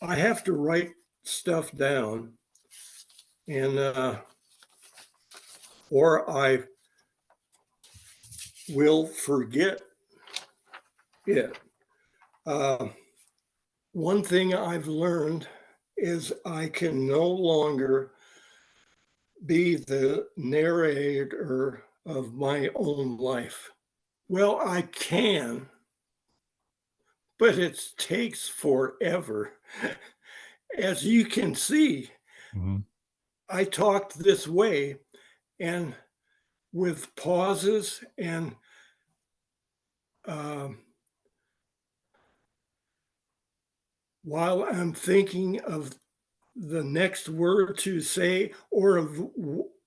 I have to write stuff down, and or I will forget it. One thing I've learned is I can no longer be the narrator of my own life. Well, I can, but it takes forever. As you can see, Mhm. I talked this way and with pauses and while I'm thinking of the next word to say or a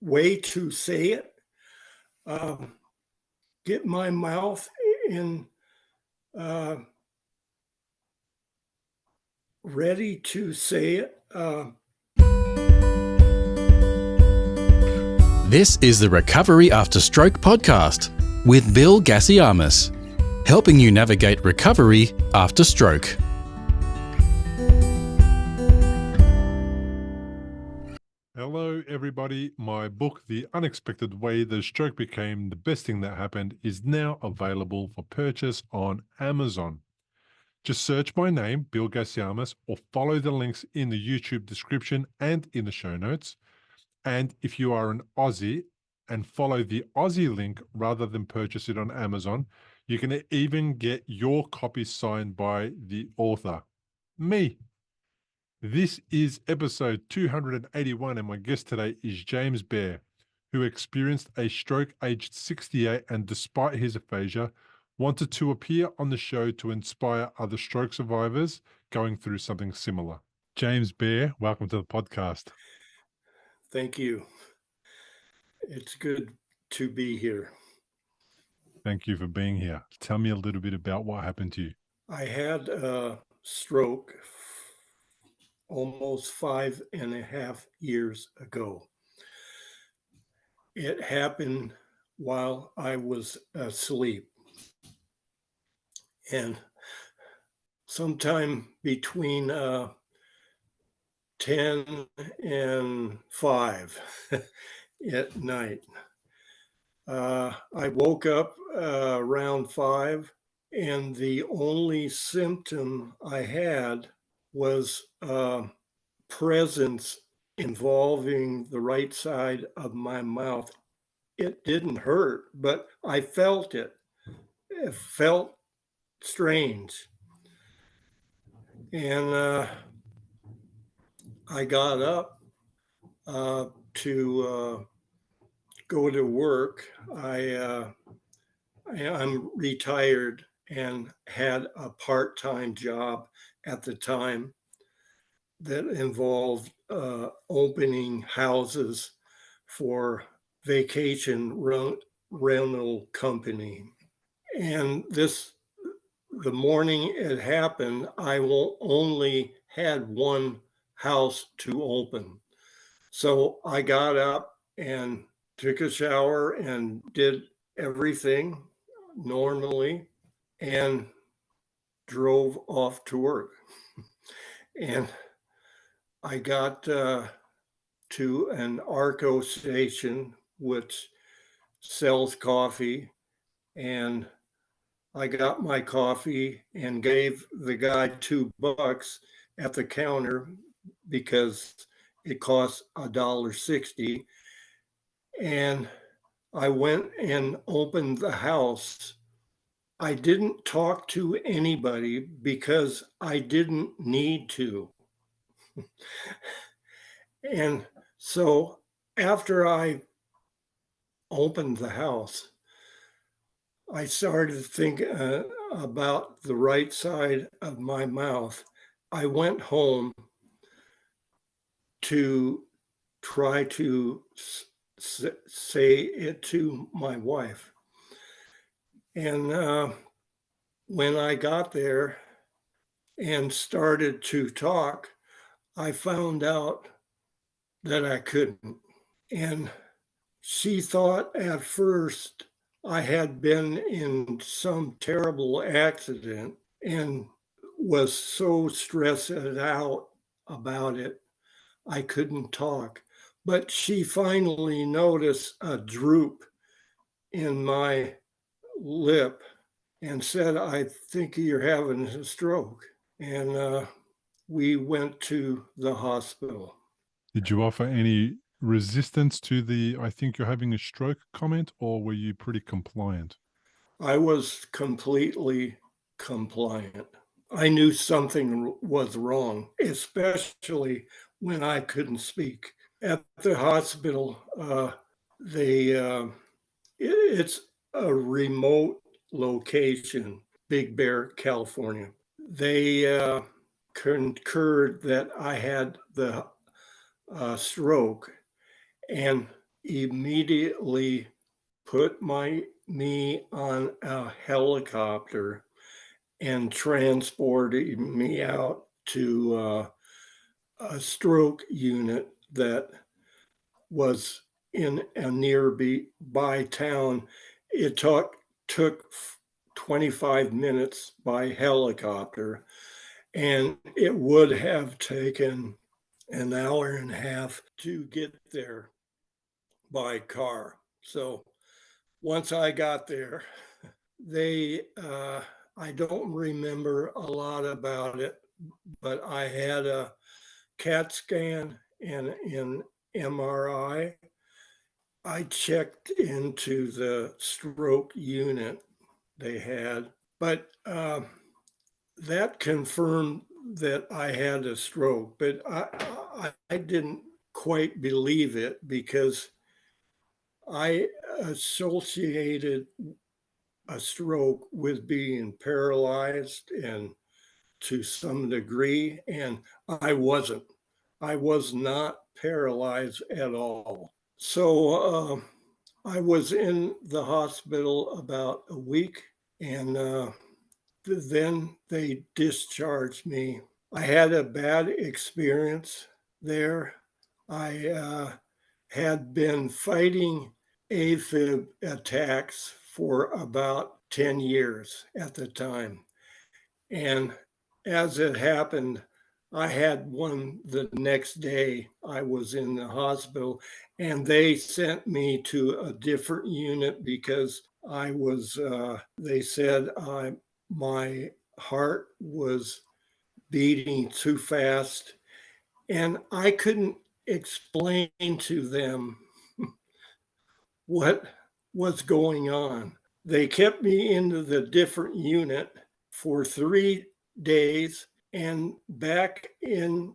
way to say it, get my mouth in ready to say it. This is the Recovery After Stroke podcast with Bill Gassiamis, helping you navigate recovery after stroke. Hello, everybody. My book, The Unexpected Way the Stroke Became the Best Thing That Happened, is now available for purchase on Amazon. Just search my name, Bill Gassiamis, or follow the links in the YouTube description and in the show notes. And if you are an Aussie and follow the Aussie link rather than purchase it on Amazon, you can even get your copy signed by the author, me. This is episode 281, and my guest today is James Behre, who experienced a stroke aged 68 and, despite his aphasia, wanted to appear on the show to inspire other stroke survivors going through something similar. James Behre, welcome to the podcast. Thank you. It's good to be here. Thank you for being here. Tell me a little bit about what happened to you. I had a stroke almost 5.5 years ago. It happened while I was asleep. And sometime between 10 and 5 at night. I woke up around 5, and the only symptom I had was presence involving the right side of my mouth. It didn't hurt, but I felt it. It felt strange. And I got up to go to work. I'm retired and had a part-time job at the time that involved opening houses for vacation rental company. And the morning it happened, I only had one house to open. So I got up and took a shower and did everything normally and drove off to work. And I got to an Arco station, which sells coffee, and I got my coffee and gave the guy $2 at the counter because it cost $1.60. And I went and opened the house. I didn't talk to anybody because I didn't need to. And so after I opened the house, I started to think about the right side of my mouth. I went home to try to say it to my wife. And when I got there and started to talk, I found out that I couldn't. And she thought at first I had been in some terrible accident and was so stressed out about it, I couldn't talk. But she finally noticed a droop in my lip and said, "I think you're having a stroke." And we went to the hospital. Did you offer any resistance to the "I think you're having a stroke" comment, or were you pretty compliant? I was completely compliant. I knew something was wrong, especially when I couldn't speak. At the hospital, they it's a remote location, Big Bear, California. They concurred that I had the stroke and immediately put me on a helicopter and transported me out to a stroke unit that was in a nearby town. It took 25 minutes by helicopter, and it would have taken an hour and a half to get there by car. So once I got there, they, I don't remember a lot about it, but I had a CAT scan and an MRI. I checked into the stroke unit they had, but that confirmed that I had a stroke, but I didn't quite believe it because I associated a stroke with being paralyzed and to some degree, and I wasn't. I was not paralyzed at all. So I was in the hospital about a week, and then they discharged me. I had a bad experience there. I had been fighting AFib attacks for about 10 years at the time. And as it happened, I had one the next day. I was in the hospital and they sent me to a different unit because they said my heart was beating too fast. And I couldn't explain to them what was going on. They kept me into the different unit for 3 days, and back in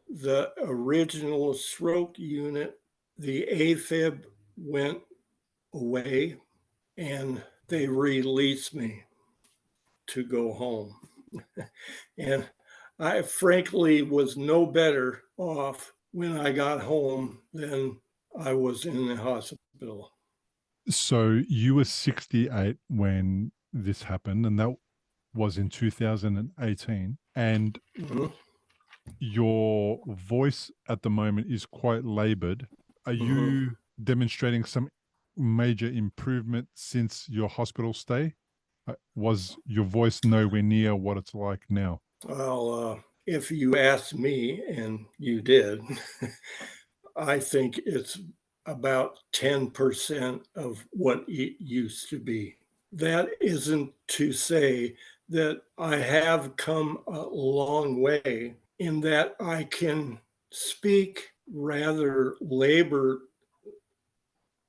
the original stroke unit, the AFib went away and they released me to go home. And I frankly was no better off when I got home than I was in the hospital. So you were 68 when this happened, and that was in 2018. And Mhm, your voice at the moment is quite labored. Are mhm. you demonstrating some major improvement since your hospital stay? Was your voice nowhere near what it's like now? Well, if you ask me, and you did, I think it's about 10% of what it used to be. That isn't to say that I have come a long way in that I can speak rather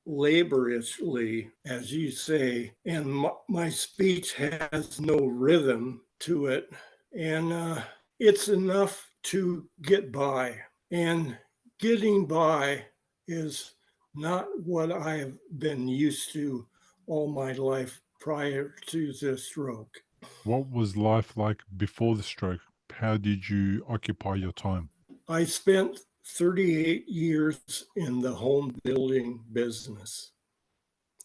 laboriously, as you say, and my speech has no rhythm to it. And it's enough to get by. And getting by is not what I have been used to all my life prior to the stroke. What was life like before the stroke? How did you occupy your time? I spent 38 years in the home building business.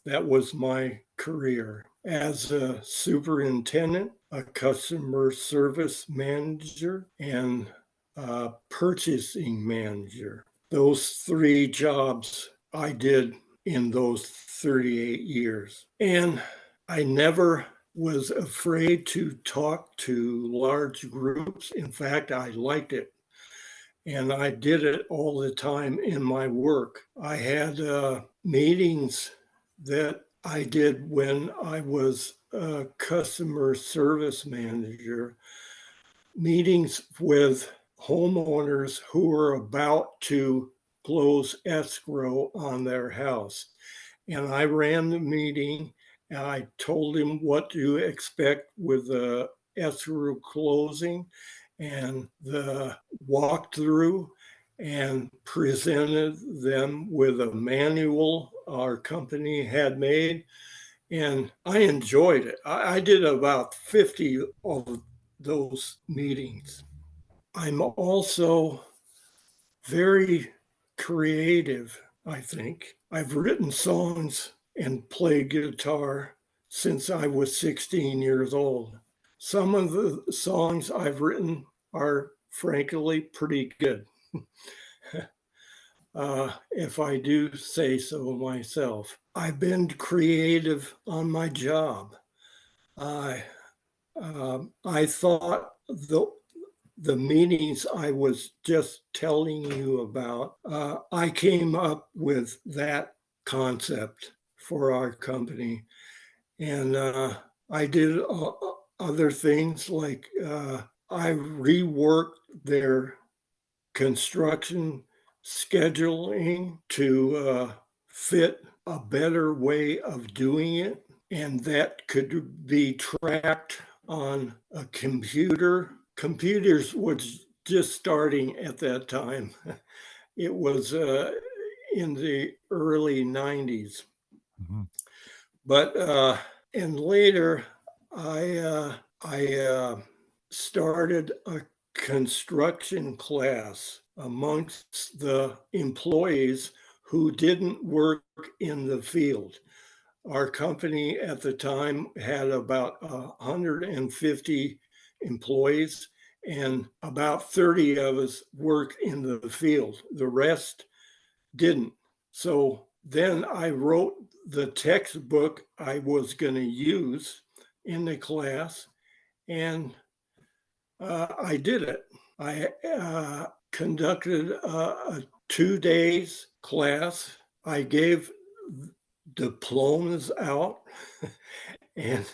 That was my career as a superintendent, a customer service manager, and a purchasing manager. Those three jobs I did in those 38 years. And I never was afraid to talk to large groups. In fact, I liked it. And I did it all the time in my work. I had meetings that I did when I was a customer service manager, meetings with homeowners who were about to close escrow on their house. And I ran the meeting and I told him what to expect with the escrow closing and the walkthrough, and presented them with a manual our company had made. And I enjoyed it. I did about 50 of those meetings. I'm also very creative, I think. I've written songs and played guitar since I was 16 years old. Some of the songs I've written are frankly pretty good, if I do say so myself. I've been creative on my job. I thought the meetings I was just telling you about, I came up with that concept for our company. And I did other things like I reworked their construction scheduling to fit a better way of doing it. And that could be tracked on a computer. Computers was just starting at that time. It was in the early 90s. Mhm. But and later, I started a construction class amongst the employees who didn't work in the field. Our company at the time had about 150 employees, and about 30 of us worked in the field. The rest didn't. So then I wrote the textbook I was going to use in the class, and I did it. I conducted a 2 days class. I gave diplomas out, and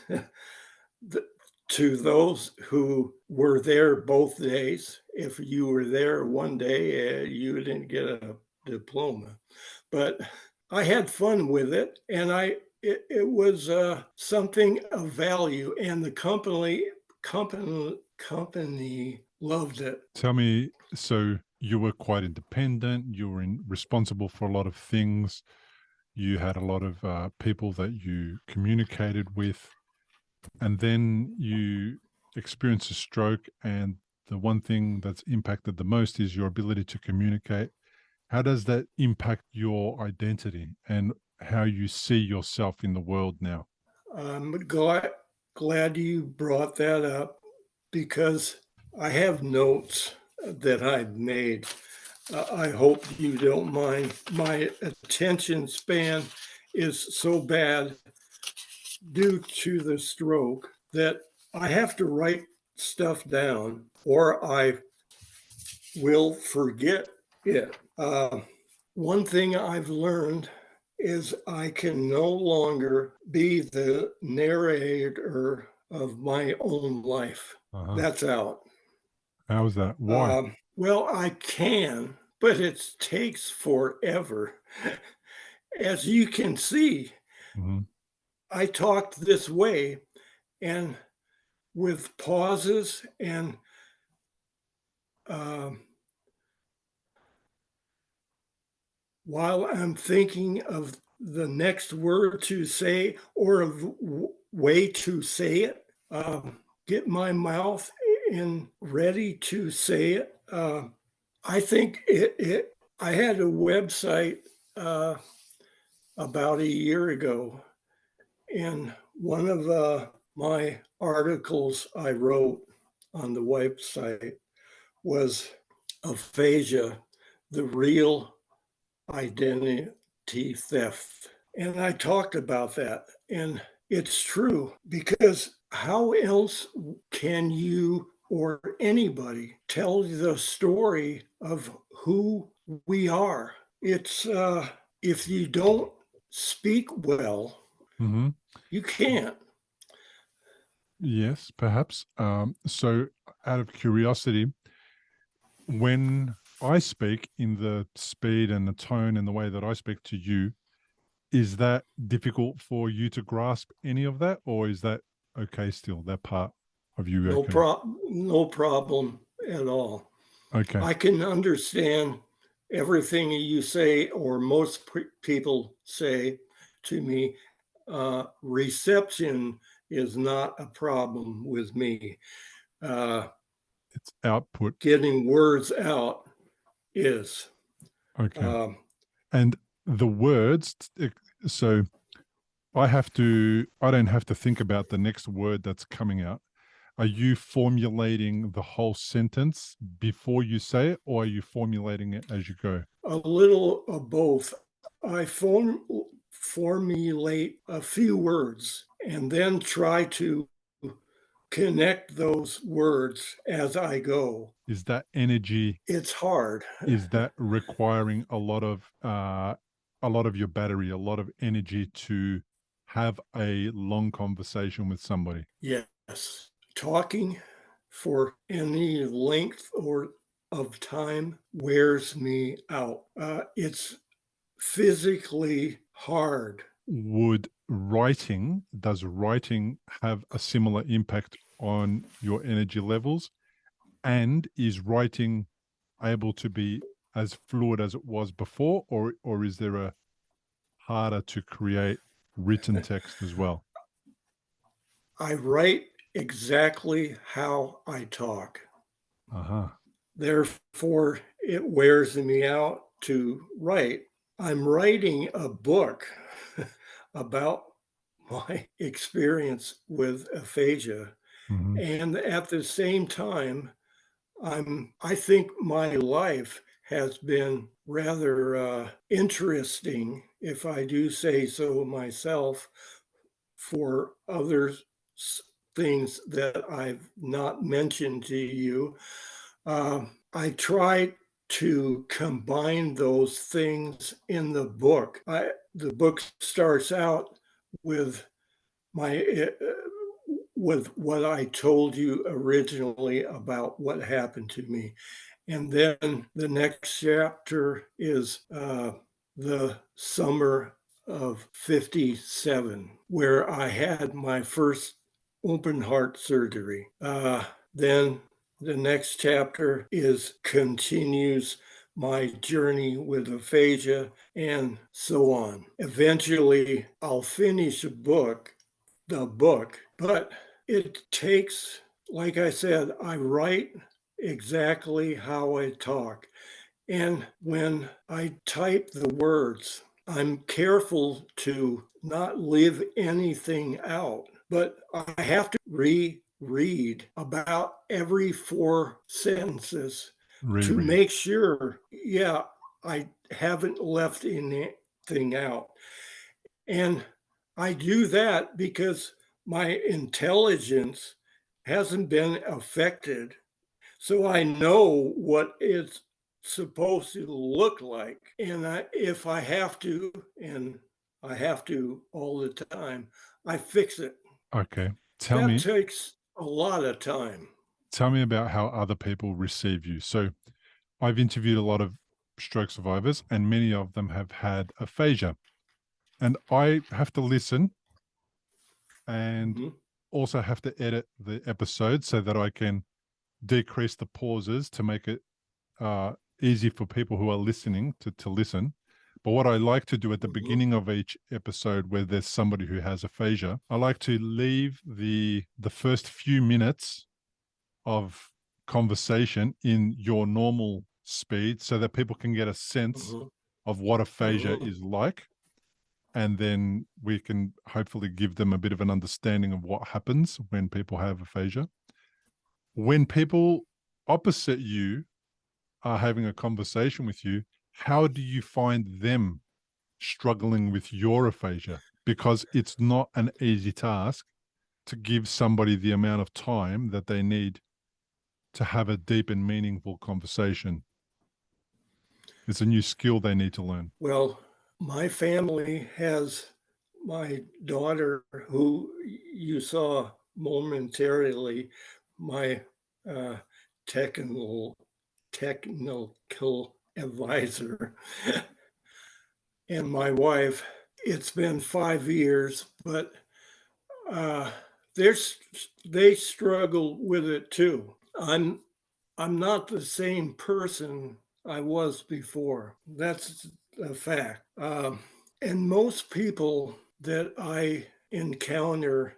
to those who were there both days. If you were there one day, you didn't get a diploma. But I had fun with it, and it was something of value, and the company loved it. Tell me, so you were quite independent, you were responsible for a lot of things, you had a lot of people that you communicated with, and then you experience a stroke, and the one thing that's impacted the most is your ability to communicate. How does that impact your identity and how you see yourself in the world now? I'm glad you brought that up because I have notes that I've made. I hope you don't mind. My attention span is so bad due to the stroke that I have to write stuff down or I will forget it. One thing I've learned is I can no longer be the narrator of my own life. Uh-huh. That's out. How is that? Why? Well, I can, but it takes forever. As you can see, Mhm. I talked this way and with pauses and while I'm thinking of the next word to say or a way to say it, get my mouth in ready to say it. I think I had a website about a year ago, and one of my articles I wrote on the website was Aphasia, the real identity theft. And I talked about that. And It's true, because how else can you or anybody tell the story of who we are? It's if you don't speak well, Hmm. you can't. Yes, perhaps. So, out of curiosity, when I speak in the speed and the tone and the way that I speak to you, is that difficult for you to grasp any of that, or is that okay still? That part of you okay? No problem at all. Okay. I can understand everything you say, or most people say to me. Reception is not a problem with me. Uh, It's output. Getting words out is. Okay. Um, And the words, so I don't have to think about the next word that's coming out. Are you formulating the whole sentence before you say it, or are you formulating it as you go? a little of both. I formulate a few words and then try to connect those words as I go. Is that energy, It's hard. is that requiring a lot of your battery, a lot of energy to have a long conversation with somebody? Yes. Talking for any length or of time wears me out. It's physically hard. Does writing have a similar impact on your energy levels? And is writing able to be as fluid as it was before, or is there a harder to create written text as well? I write exactly how I talk. Uh-huh. Therefore, it wears me out to write. I'm writing a book about my experience with aphasia. Hmm. And at the same time, I think my life has been rather interesting, if I do say so myself, for other things that I've not mentioned to you. I try to combine those things in the book. The book starts out with my with what I told you originally about what happened to me. And then the next chapter is the summer of 57, where I had my first open heart surgery. Then the next chapter is continues my journey with aphasia and so on. Eventually, I'll finish the book, but it takes, like I said, I write exactly how I talk. And when I type the words, I'm careful to not leave anything out, but I have to reread about every 4 sentences to Reread. make sure, yeah, I haven't left anything out. And I do that because my intelligence hasn't been affected. So I know what it's supposed to look like. And if I have to, and I have to all the time, I fix it. Okay. Tell That me, takes a lot of time. tell me about how other people receive you. So I've interviewed a lot of stroke survivors, and many of them have had aphasia. And I have to listen and Mhm. also have to edit the episode so that I can decrease the pauses to make it easy for people who are listening to listen. But what I like to do at the Mhm. beginning of each episode, where there's somebody who has aphasia, I like to leave the first few minutes of conversation in your normal speed so that people can get a sense Mhm. of what aphasia Mhm. is like. And then we can hopefully give them a bit of an understanding of what happens when people have aphasia. When people opposite you are having a conversation with you, how do you find them struggling with your aphasia? because it's not an easy task to give somebody the amount of time that they need to have a deep and meaningful conversation. It's a new skill they need to learn. Well, my family has my daughter, who you saw momentarily, my uh, technical advisor, and my wife. It's been 5 years, but uh, they struggle with it too. I'm not the same person I was before. That's a fact. And most people that I encounter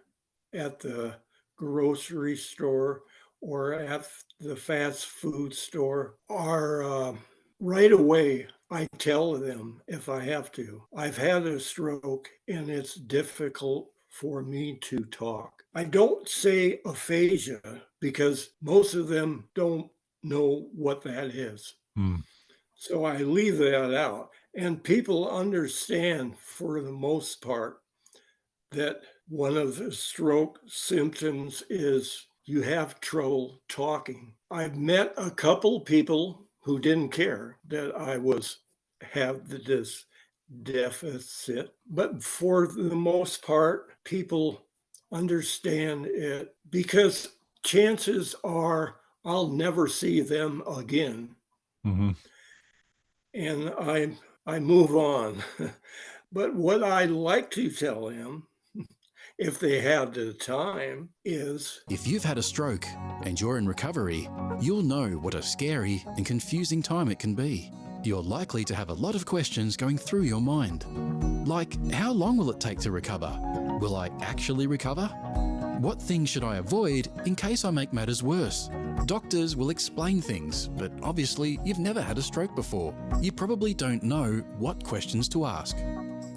at the grocery store or at the fast food store are right away. I tell them if I have to. I've had a stroke and it's difficult for me to talk. I don't say aphasia because most of them don't know what that is. Mm. So I leave that out. And people understand for the most part that one of the stroke symptoms is you have trouble talking. I've met a couple people who didn't care that I have this deficit, but for the most part, people understand it because chances are I'll never see them again. Mm-hmm. And I move on. But what I like to tell them, if they have the time, is If you've had a stroke and you're in recovery, you'll know what a scary and confusing time it can be. You're likely to have a lot of questions going through your mind. Like, how long will it take to recover? Will I actually recover? What things should I avoid in case I make matters worse? Doctors will explain things, but obviously you've never had a stroke before. You probably don't know what questions to ask.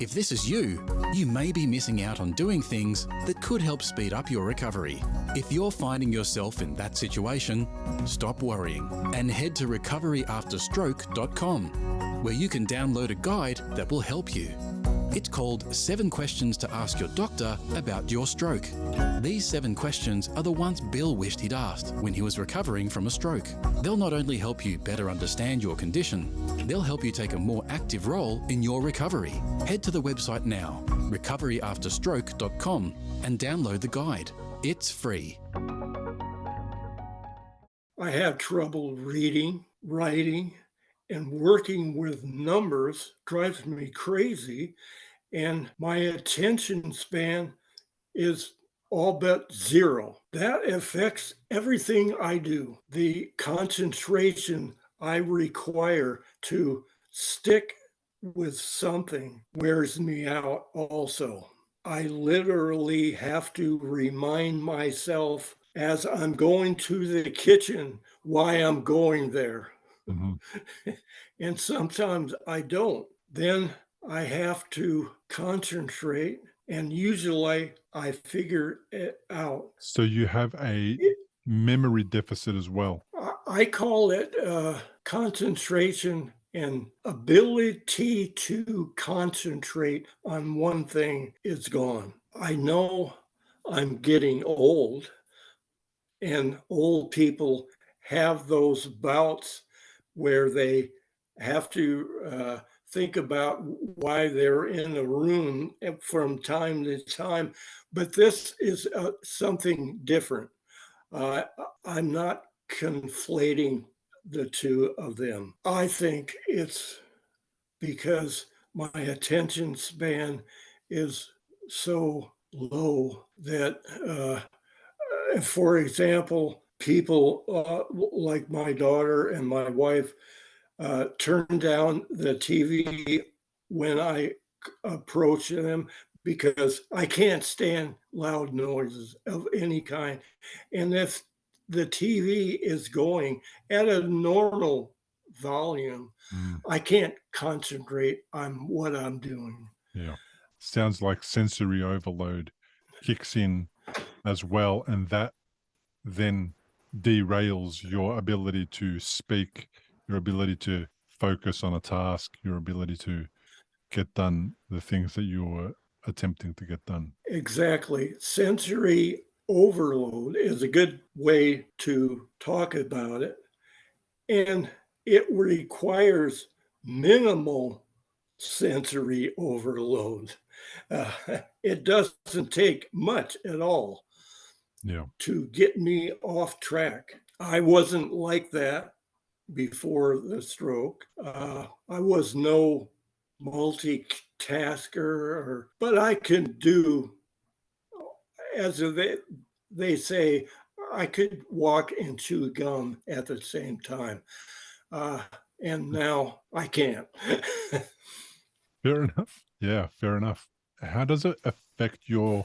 If this is you, you may be missing out on doing things that could help speed up your recovery. If you're finding yourself in that situation, stop worrying and head to recoveryafterstroke.com, where you can download a guide that will help you. It's called 7 Questions to Ask Your Doctor About Your Stroke. These 7 questions are the ones Bill wished he'd asked when he was recovering from a stroke. They'll not only help you better understand your condition, they'll help you take a more active role in your recovery. Head to the website now, recoveryafterstroke.com, and download the guide. It's free. I have trouble reading, writing, and working with numbers drives me crazy. And my attention span is all but zero. That affects everything I do. The concentration I require to stick with something wears me out also. I literally have to remind myself as I'm going to the kitchen why I'm going there. Mm-hmm. And sometimes I don't. Then I have to concentrate, and usually I figure it out. So you have a memory deficit as well. I call it concentration and ability to concentrate on one thing is gone. I know I'm getting old, and old people have those bouts where they have to think about why they're in a room from time to time. But this is something different. I'm not conflating the two of them. I think it's because my attention span is so low that, for example, people like my daughter and my wife turn down the TV when I approach them because I can't stand loud noises of any kind. And if the TV is going at a normal volume, I can't concentrate on what I'm doing. Yeah. Sounds like sensory overload kicks in as well. And that then derails your ability to speak, your ability to focus on a task, your ability to get done the things that you're attempting to get done. Exactly. Sensory overload is a good way to talk about it. And it requires minimal sensory overload. Uh, it doesn't take much at all Yeah. to get me off track. I wasn't like that before the stroke. I was no multitasker, but I can do, as they say, I could walk and chew gum at the same time. Uh, and now I can't. Fair enough. Yeah, fair enough. How does it affect your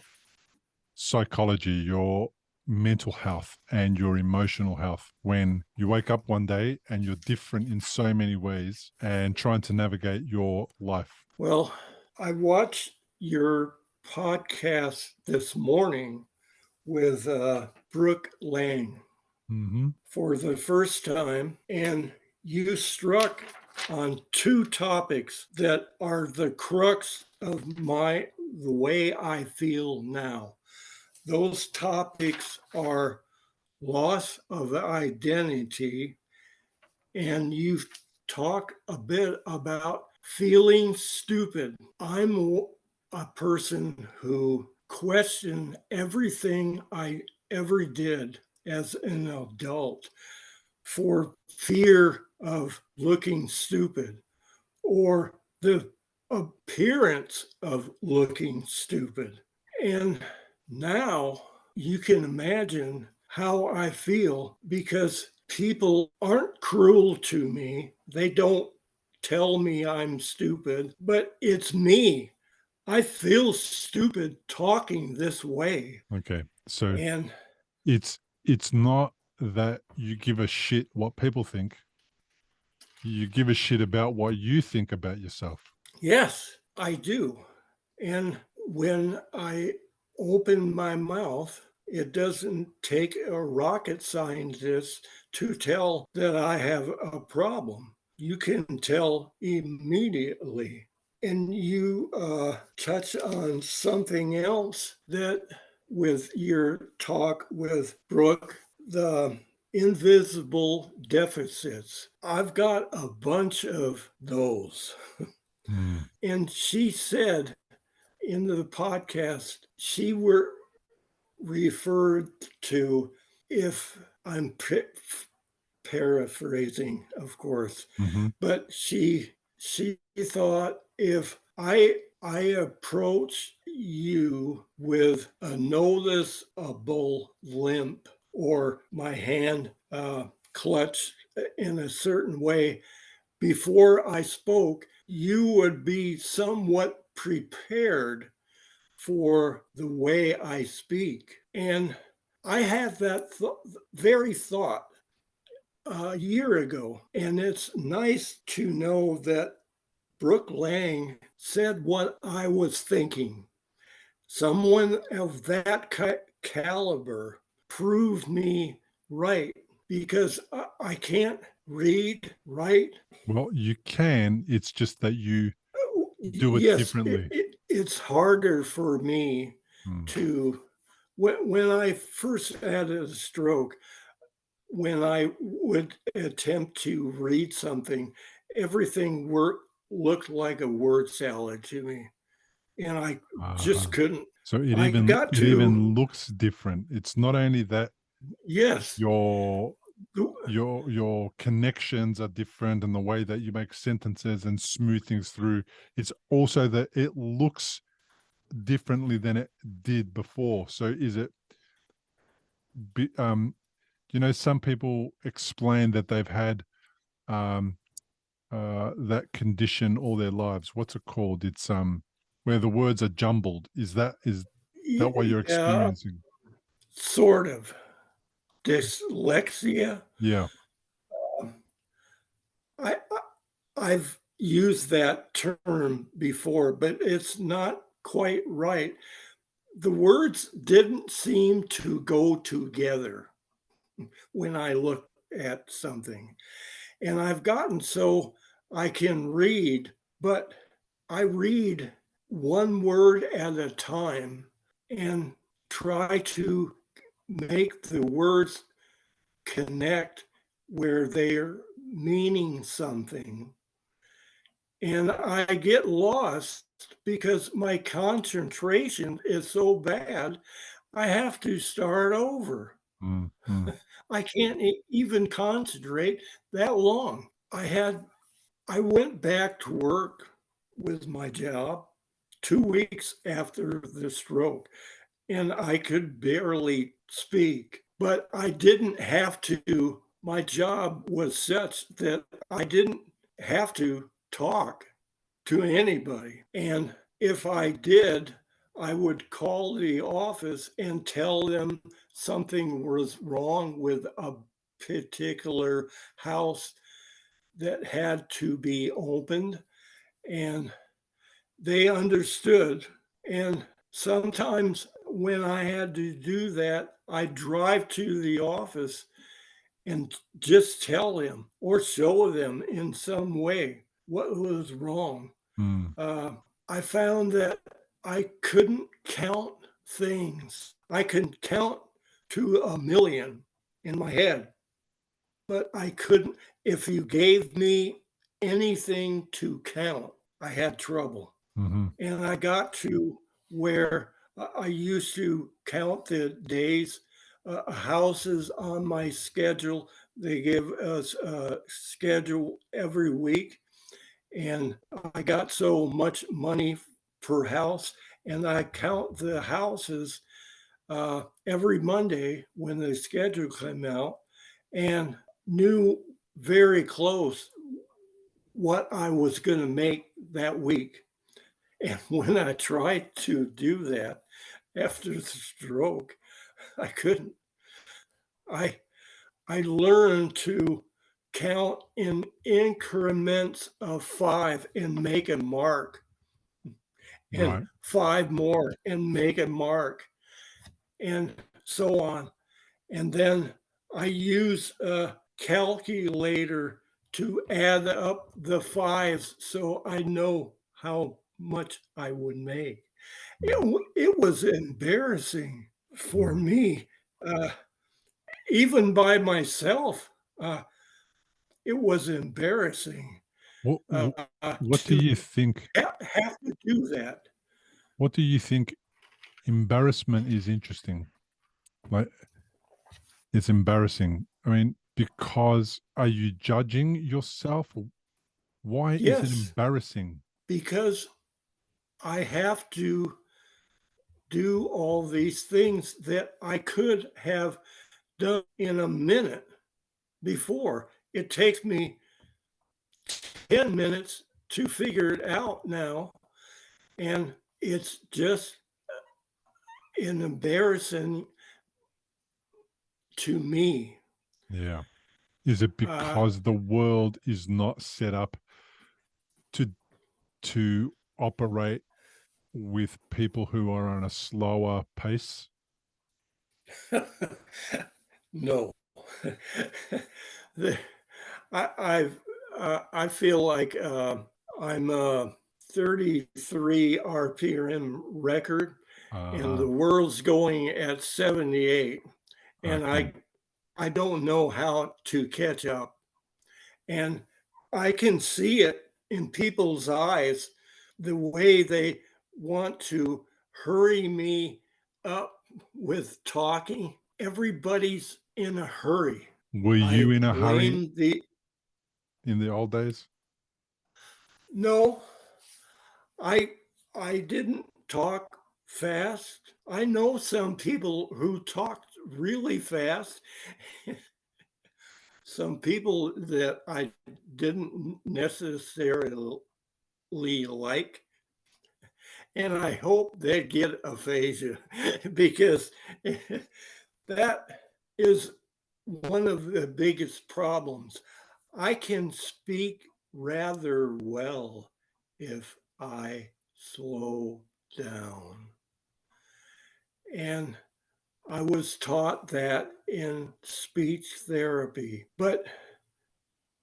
psychology, your mental health, and your emotional health when you wake up one day and you're different in so many ways and trying to navigate your life? Well, I watched your podcast this morning with Brooke Lang Mm-hmm. for the first time, and you struck on two topics that are the crux of the way I feel now. Those topics are loss of identity, and you talk a bit about feeling stupid. I'm a person who questioned everything I ever did as an adult for fear of looking stupid or the appearance of looking stupid. And now you can imagine how I feel because people aren't cruel to me. They don't tell me I'm stupid, but it's me. I feel stupid talking this way. Okay. So And it's not that you give a shit what people think. You give a shit about what you think about yourself. yes, I do. And when I open my mouth, it doesn't take a rocket scientist to tell that I have a problem. You can tell immediately. And you touch on something else that with your talk with Brooke, the invisible deficits. I've got a bunch of those. Mm. And she said in the podcast, she referred to, if I'm paraphrasing, of course, Mm-hmm. but she thought if I approach you with a noticeable limp or my hand clutched in a certain way before I spoke, you would be somewhat prepared for the way I speak. And I had that very thought a year ago. And it's nice to know that Brooke Lang said what I was thinking. Someone of that caliber proved me right because I can't read, write. Well, you can. It's just that you do it Yes, differently. it's harder for me Mm. to, when I first had a stroke, when I would attempt to read something, everything looked like a word salad to me. And I just Uh-huh. couldn't. So I got it to, even looks different. It's not only that yes, your your connections are different and the way that you make sentences and smooth things through. It's also that it looks differently than it did before. So is it you know, some people explain that they've had um that condition all their lives. What's it called? It's where the words are jumbled. Is that what you're yeah, experiencing? sort of. Dyslexia. Yeah. I, I've used that term before, but it's not quite right. The words didn't seem to go together when I looked at something. And I've gotten so I can read, but I read one word at a time and try to make the words connect where they're meaning something. And I get lost because my concentration is so bad, I have to start over. Mm, mm, I can't even concentrate that long. I went back to work with my job 2 weeks after the stroke, and I could barely speak, but I didn't have to. My job was such that I didn't have to talk to anybody. And if I did, I would call the office and tell them something was wrong with a particular house that had to be opened. And they understood. And sometimes when I had to do that, I'd drive to the office and just tell them or show them in some way what was wrong. mm. uh, I found that I couldn't count things. I could count to 1,000,000 in my head, but I couldn't. If you gave me anything to count, I had trouble. Mhm. And I got to where I used to count the days, houses on my schedule. They give us a schedule every week, and I got so much money per house, and I count the houses every Monday when the schedule came out, and knew very close what I was going to make that week. And when I tried to do that after the stroke, I couldn't. I I learned to count in increments of 5 and make a mark, and Right. 5 more and make a mark, and so on. And then I use a calculator to add up the fives so I know how much I would make. Mm, It was embarrassing for mm. me, uh, even by myself. Uh, it was embarrassing What uh, wh what do to you think have to do that. what do you think embarrassment is interesting? Like, it's embarrassing. I mean, because are you judging yourself? Why is it Yes, embarrassing? because I have to do all these things that I could have done in a minute before. It takes me 10 minutes to figure it out now. And it's just an embarrassing to me. Yeah. Is it Uh, because the world is not set up to operate with people who are on a slower pace? no. the, I feel like I'm a 33 RPM record, and Uh-huh. the world's going at 78, and Okay. I don't know how to catch up. And I can see it in people's eyes, the way they want to hurry me up with talking. Everybody's in a hurry. Were you I in a hurry blame the in the old days? no, I I didn't talk fast. I know some people who talked really fast, some people that I didn't necessarily like, and I hope they get aphasia because that is one of the biggest problems. I can speak rather well if I slow down. And I was taught that in speech therapy, but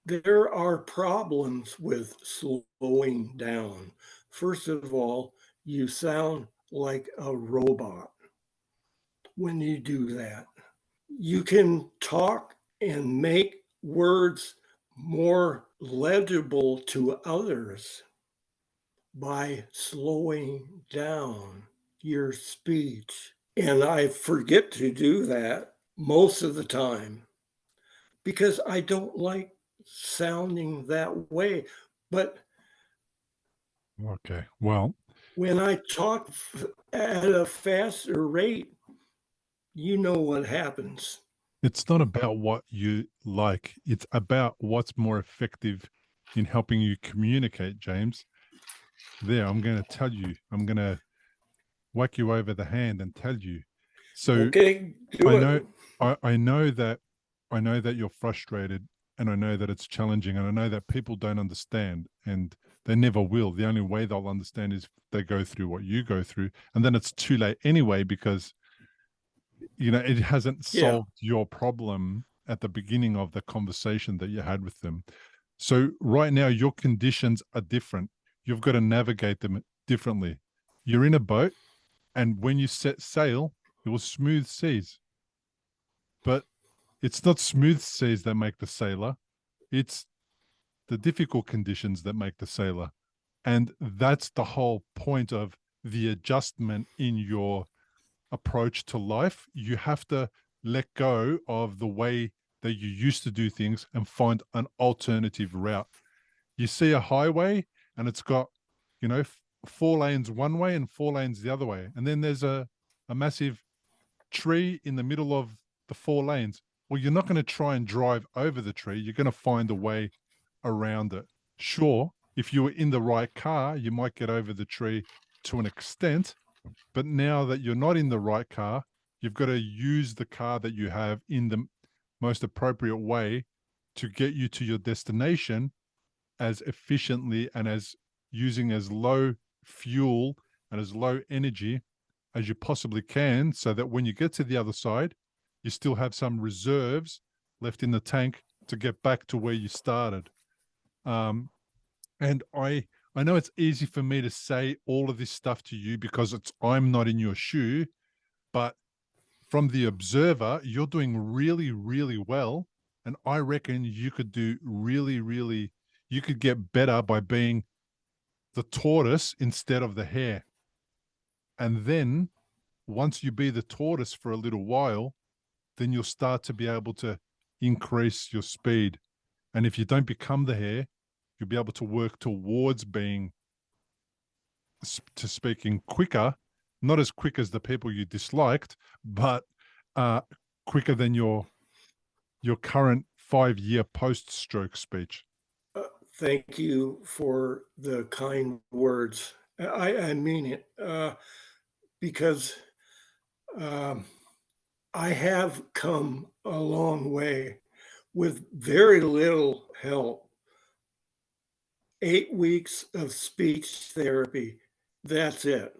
there are problems with slowing down. First of all, you sound like a robot when you do that. You can talk and make words more legible to others by slowing down your speech. And I forget to do that most of the time because I don't like sounding that way. But Okay. Well, when I talk at a faster rate, you know what happens. it's not about what you like. It's about what's more effective in helping you communicate, James. There, I'm going to tell you. I'm going to whack you over the hand and tell you. So Okay, I do know it. I know that you're frustrated, and I know that it's challenging, and I know that people don't understand, and they never will. The only way they'll understand is if they go through what you go through, and then it's too late anyway because it hasn't Yeah, solved your problem at the beginning of the conversation that you had with them. So right now your conditions are different. You've got to navigate them differently. You're in a boat, and when you set sail, it was smooth seas. But it's not smooth seas that make the sailor. It's the difficult conditions that make the sailor. And that's the whole point of the adjustment in your approach to life. You have to let go of the way that you used to do things and find an alternative route. You see a highway and it's got, 4 lanes one way and 4 lanes the other way. And then there's a massive tree in the middle of the 4 lanes. Well, you're not going to try and drive over the tree. You're going to find a way around it. Sure, if you were in the right car, you might get over the tree to an extent. But now that you're not in the right car, you've got to use the car that you have in the most appropriate way to get you to your destination as efficiently and as using as low fuel and as low energy as you possibly can, so that when you get to the other side, you still have some reserves left in the tank to get back to where you started. And I know it's easy for me to say all of this stuff to you because I'm not in your shoe, but from the observer, you're doing really, really well. And I reckon you could do really, really, you could get better by being the tortoise instead of the hare. And then once you be the tortoise for a little while, then you'll start to be able to increase your speed. And if you don't become the hare, you'll be able to work towards being, to speaking, quicker, not as quick as the people you disliked, but quicker than your current 5-year post-stroke speech. Thank you for the kind words. I mean it because um, I have come a long way with very little help. 8 weeks of speech therapy. That's it.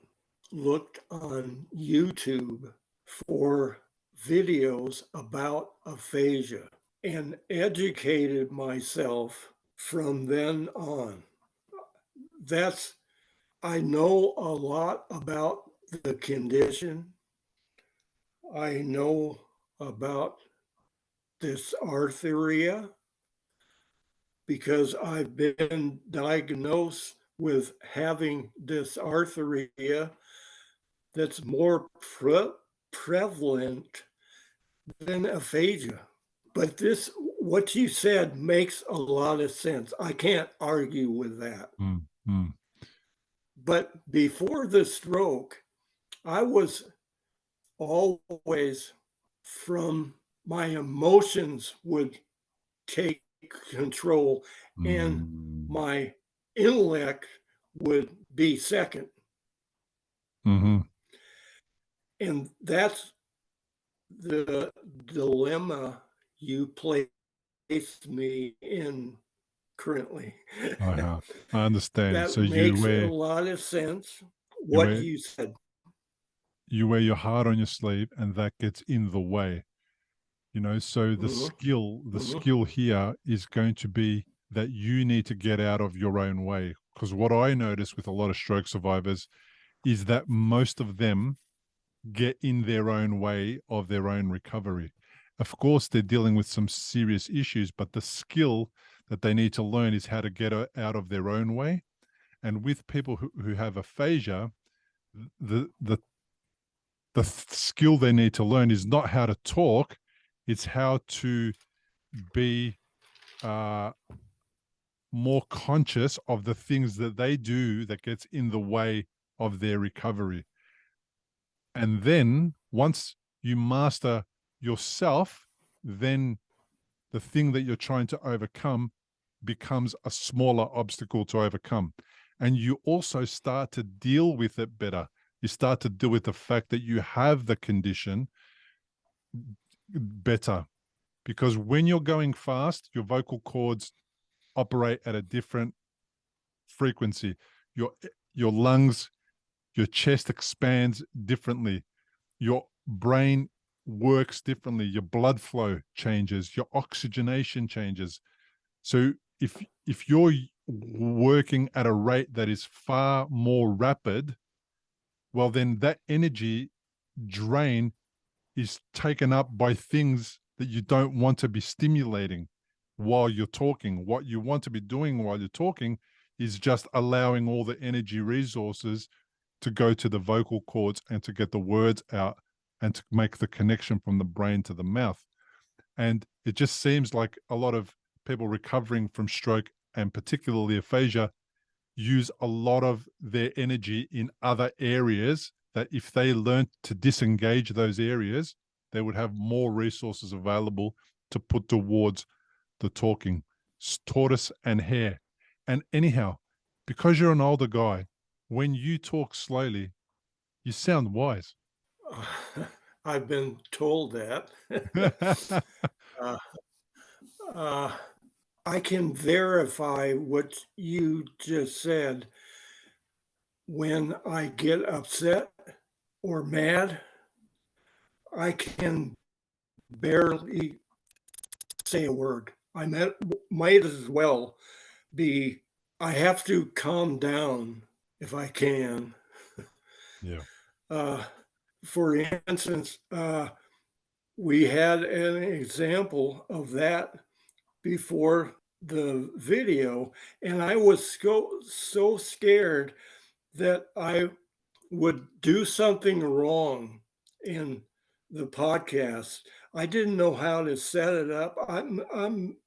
Looked on YouTube for videos about aphasia and educated myself from then on. I know a lot about the condition. I know about this arthria because I've been diagnosed with having dysarthria that's more prevalent than aphasia. But what you said makes a lot of sense. I can't argue with that. Mm. But before the stroke, I was always my emotions would take control and my intellect would be second. Mm-hmm. And that's the dilemma you placed me in currently. I understand. That So you makes a wear lot of sense, you what wear you said. you wear your heart on your sleeve, and that gets in the way. So the Mhm, skill the mhm. skill here is going to be that you need to get out of your own way. Because what I notice with a lot of stroke survivors is that most of them get in their own way of their own recovery. Of course, they're dealing with some serious issues, but the skill that they need to learn is how to get out of their own way. And with people who have aphasia, the skill they need to learn is not how to talk, it's how to be more conscious of the things that they do that gets in the way of their recovery. And then once you master yourself, then the thing that you're trying to overcome becomes a smaller obstacle to overcome. And you also start to deal with it better. You start to deal with the fact that you have the condition better. Because when you're going fast, your vocal cords operate at a different frequency. Your lungs, your chest expands differently. Your brain works differently. Your blood flow changes. Your oxygenation changes. So if you're working at a rate that is far more rapid, well, then that energy drain is taken up by things that you don't want to be stimulating while you're talking. What you want to be doing while you're talking is just allowing all the energy resources to go to the vocal cords and to get the words out and to make the connection from the brain to the mouth. And it just seems like a lot of people recovering from stroke, and particularly aphasia, use a lot of their energy in other areas that if they learned to disengage those areas, they would have more resources available to put towards the talking. Tortoise and hare. And anyhow, because you're an older guy, when you talk slowly, you sound wise. I've been told that. uh, uh, I can verify what you just said. When I get upset or mad, I can barely say a word. Might as well be, I have to calm down if I can. Yeah. For instance, we had an example of that before the video, and I was so scared that I would do something wrong in the podcast. I didn't know how to set it up. I'm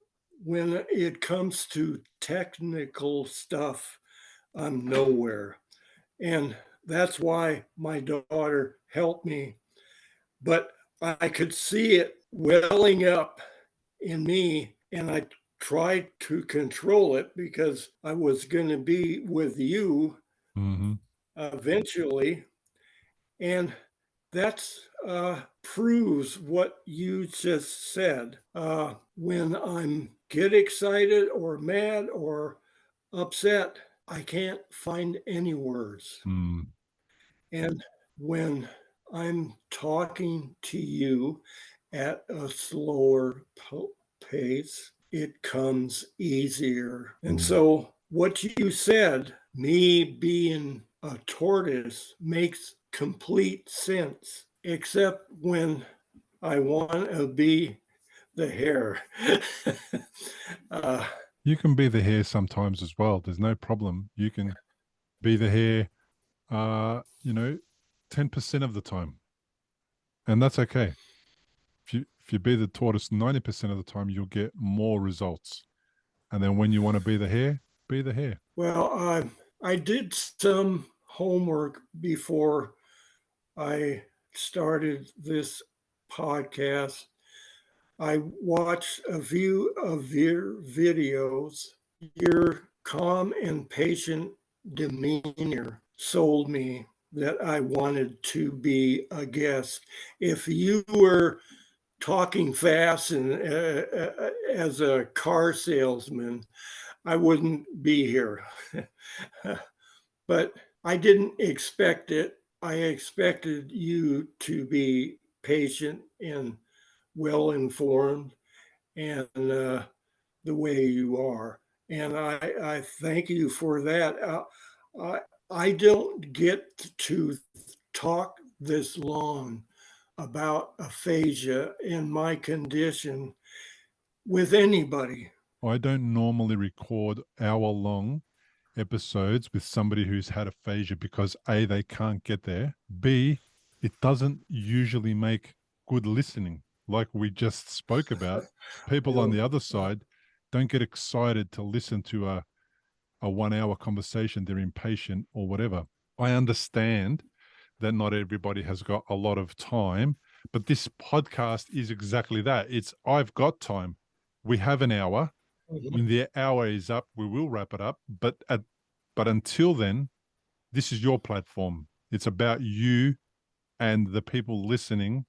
when it comes to technical stuff, I'm nowhere. And that's why my daughter helped me. But I could see it welling up in me, and I tried to control it because I was going to be with you eventually. And that's proves what you just said. When I'm get excited or mad or upset, I can't find any words. And when I'm talking to you at a slower pace, it comes easier. And so what you said, me being a tortoise, makes complete sense, except when I want to be the hare. You can be the hare sometimes as well. There's no problem. You can be the hare, 10% of the time. And that's okay. If you be the tortoise 90% of the time, you'll get more results. And then when you want to be the hare, be the hare. Well, I did some homework before I started this podcast. I watched a few of your videos. Your calm and patient demeanor sold me that I wanted to be a guest. If you were talking fast and as a car salesman, I wouldn't be here. But I didn't expect it. I expected you to be patient and well informed, and the way you are. And I thank you for that. I don't get to talk this long about aphasia and my condition with anybody. I don't normally record hour-long episodes with somebody who's had aphasia because A, they can't get there. B, it doesn't usually make good listening. Like we just spoke about, people on the other side don't get excited to listen to a 1 hour conversation. They're impatient or whatever. I understand that not everybody has got a lot of time, but this podcast is exactly that. It's I've got time. We have an hour. When the hour is up, we will wrap it up. But until then, this is your platform. It's about you and the people listening,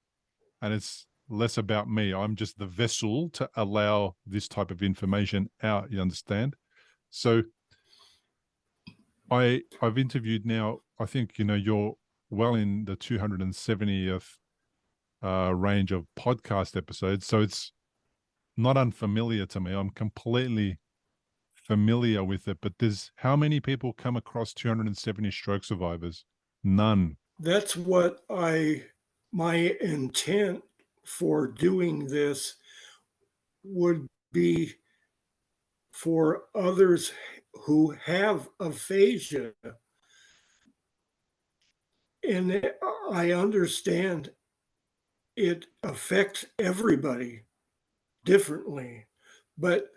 and it's less about me. I'm just the vessel to allow this type of information out. You understand? So I've interviewed now. I think you're well in the 270th range of podcast episodes, so it's not unfamiliar to me. I'm completely familiar with it, but there's how many people come across 270 stroke survivors? None. That's what my intent for doing this would be for others who have aphasia. And I understand it affects everybody differently. But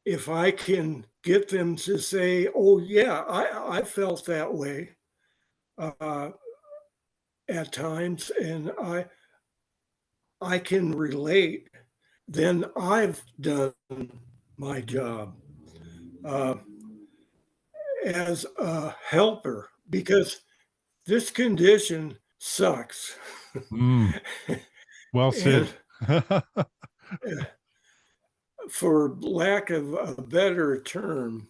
if I can get them to say, oh, yeah, I felt that way at times, and I can relate, then I've done my job as a helper, because this condition sucks. Mm, well said. And for lack of a better term,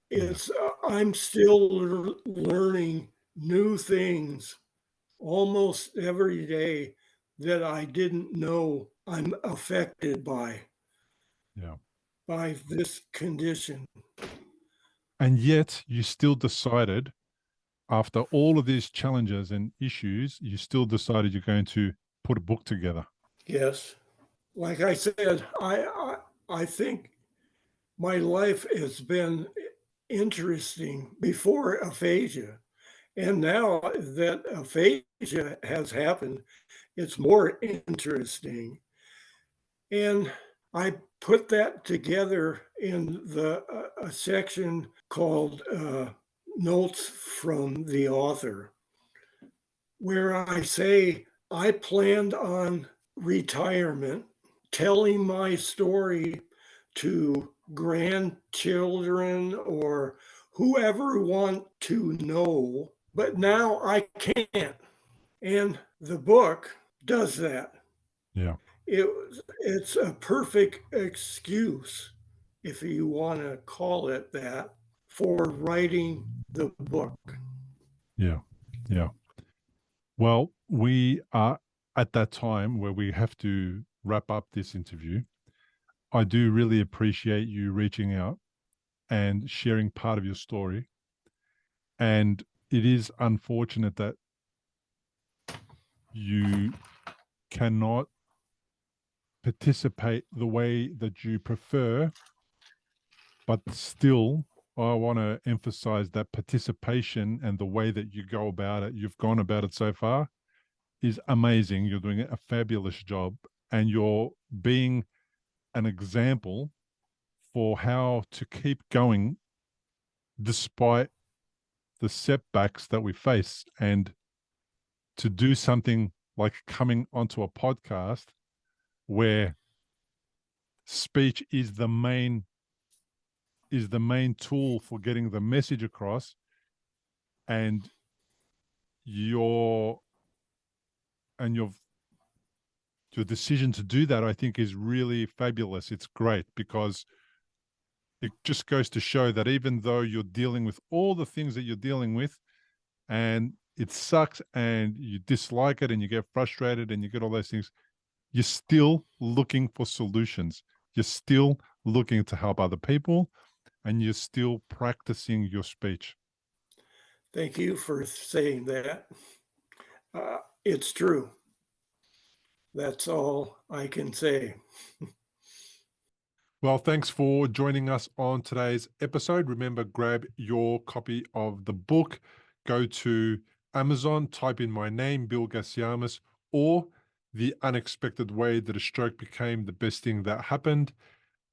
it's I'm still learning new things almost every day that I didn't know I'm affected Yeah. by this condition. And yet you still decided, after all of these challenges and issues, you still decided you're going to put a book together. Yes, like I said, I think my life has been interesting before aphasia. And now that aphasia has happened, it's more interesting. And I put that together in a section called Notes from the Author, where I say I planned on retirement, telling my story to grandchildren or whoever want to know, but now I can't. And the book does that. Yeah. It's a perfect excuse, if you want to call it that, for writing the book. Yeah. Yeah. Well, we are at that time where we have to wrap up this interview. I do really appreciate you reaching out and sharing part of your story. And it is unfortunate that you cannot participate the way that you prefer, but still, I want to emphasize that participation and the way that you go about it, you've gone about it so far, is amazing. You're doing a fabulous job, and you're being an example for how to keep going despite the setbacks that we face, and to do something like coming onto a podcast where speech is the main tool for getting the message across, and your and your decision to do that, I think, is really fabulous. It's great because it just goes to show that even though you're dealing with all the things that you're dealing with, and it sucks and you dislike it and you get frustrated and you get all those things, you're still looking for solutions. You're still looking to help other people, and you're still practicing your speech. Thank you for saying that. It's true. That's all I can say. Well, thanks for joining us on today's episode. Remember, grab your copy of the book. Go to Amazon, type in my name, Bill Gassiamis, or The Unexpected Way That a Stroke Became the Best Thing That Happened,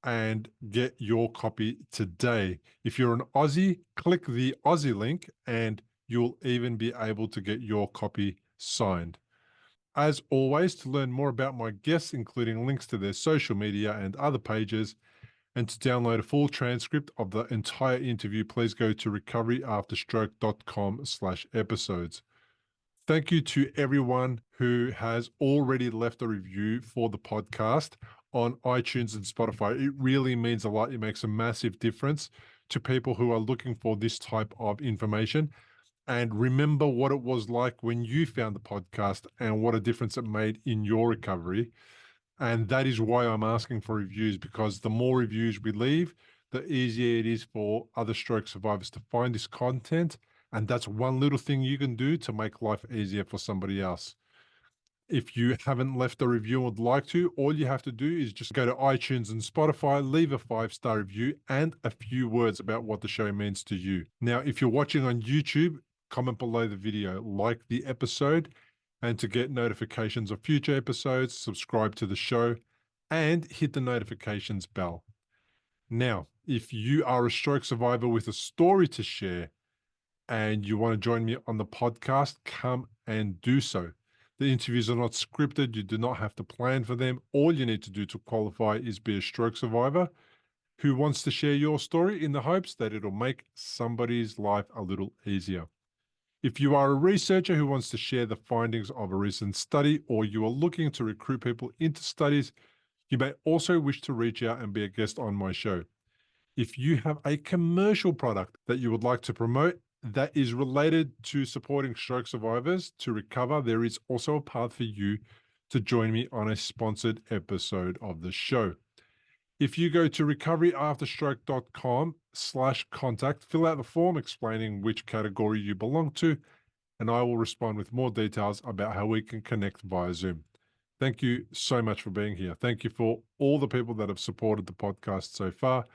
and get your copy today. If you're an Aussie, click the Aussie link and you'll even be able to get your copy signed. As always, to learn more about my guests, including links to their social media and other pages, and to download a full transcript of the entire interview, please go to recoveryafterstroke.com/episodes. Thank you to everyone who has already left a review for the podcast on iTunes and Spotify. It really means a lot. It makes a massive difference to people who are looking for this type of information. And remember what it was like when you found the podcast and what a difference it made in your recovery. And that is why I'm asking for reviews, because the more reviews we leave, the easier it is for other stroke survivors to find this content. And that's one little thing you can do to make life easier for somebody else. If you haven't left a review and would like to, all you have to do is just go to iTunes and Spotify, leave a 5-star review and a few words about what the show means to you. Now, if you're watching on YouTube, comment below the video, like the episode, and to get notifications of future episodes, subscribe to the show and hit the notifications bell. Now, if you are a stroke survivor with a story to share and you want to join me on the podcast, come and do so. The interviews are not scripted. You do not have to plan for them. All you need to do to qualify is be a stroke survivor who wants to share your story in the hopes that it'll make somebody's life a little easier. If you are a researcher who wants to share the findings of a recent study, or you are looking to recruit people into studies, you may also wish to reach out and be a guest on my show. If you have a commercial product that you would like to promote that is related to supporting stroke survivors to recover, there is also a path for you to join me on a sponsored episode of the show. If you go to recoveryafterstroke.com/contact, fill out the form explaining which category you belong to, and I will respond with more details about how we can connect via Zoom. Thank you so much for being here. Thank you for all the people that have supported the podcast so far.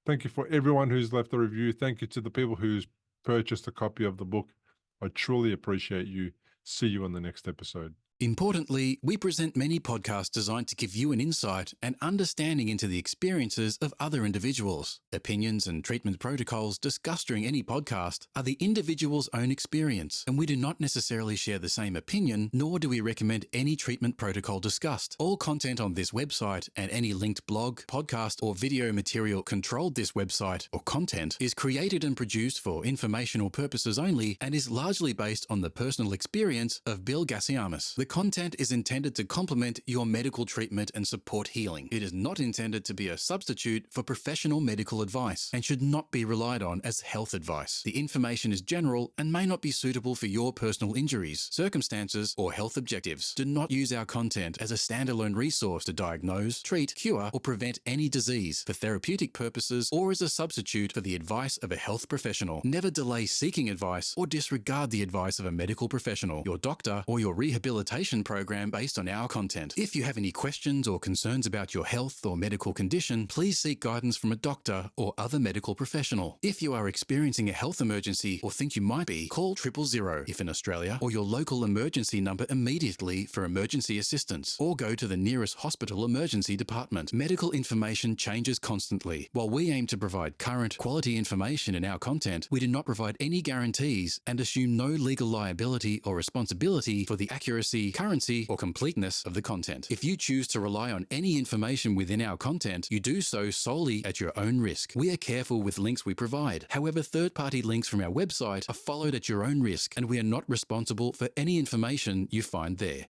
Thank you for everyone who's left a review. Thank you to the people who's purchased a copy of the book. I truly appreciate you. See you on the next episode. Importantly, we present many podcasts designed to give you an insight and understanding into the experiences of other individuals. Opinions and treatment protocols discussed during any podcast are the individual's own experience, and we do not necessarily share the same opinion, nor do we recommend any treatment protocol discussed. All content on this website and any linked blog, podcast, or video material controlled this website or content is created and produced for informational purposes only and is largely based on the personal experience of Bill Gassiamis. The content is intended to complement your medical treatment and support healing. It is not intended to be a substitute for professional medical advice and should not be relied on as health advice. The information is general and may not be suitable for your personal injuries, circumstances, or health objectives. Do not use our content as a standalone resource to diagnose, treat, cure, or prevent any disease for therapeutic purposes or as a substitute for the advice of a health professional. Never delay seeking advice or disregard the advice of a medical professional, your doctor, or your rehabilitation program based on our content. If you have any questions or concerns about your health or medical condition, please seek guidance from a doctor or other medical professional. If you are experiencing a health emergency or think you might be, call 000 if in Australia, or your local emergency number immediately for emergency assistance, or go to the nearest hospital emergency department. Medical information changes constantly. While we aim to provide current, quality information in our content, we do not provide any guarantees and assume no legal liability or responsibility for the accuracy, currency, or completeness of the content. If you choose to rely on any information within our content, you do so solely at your own risk. We are careful with links we provide. However, third-party links from our website are followed at your own risk, and we are not responsible for any information you find there.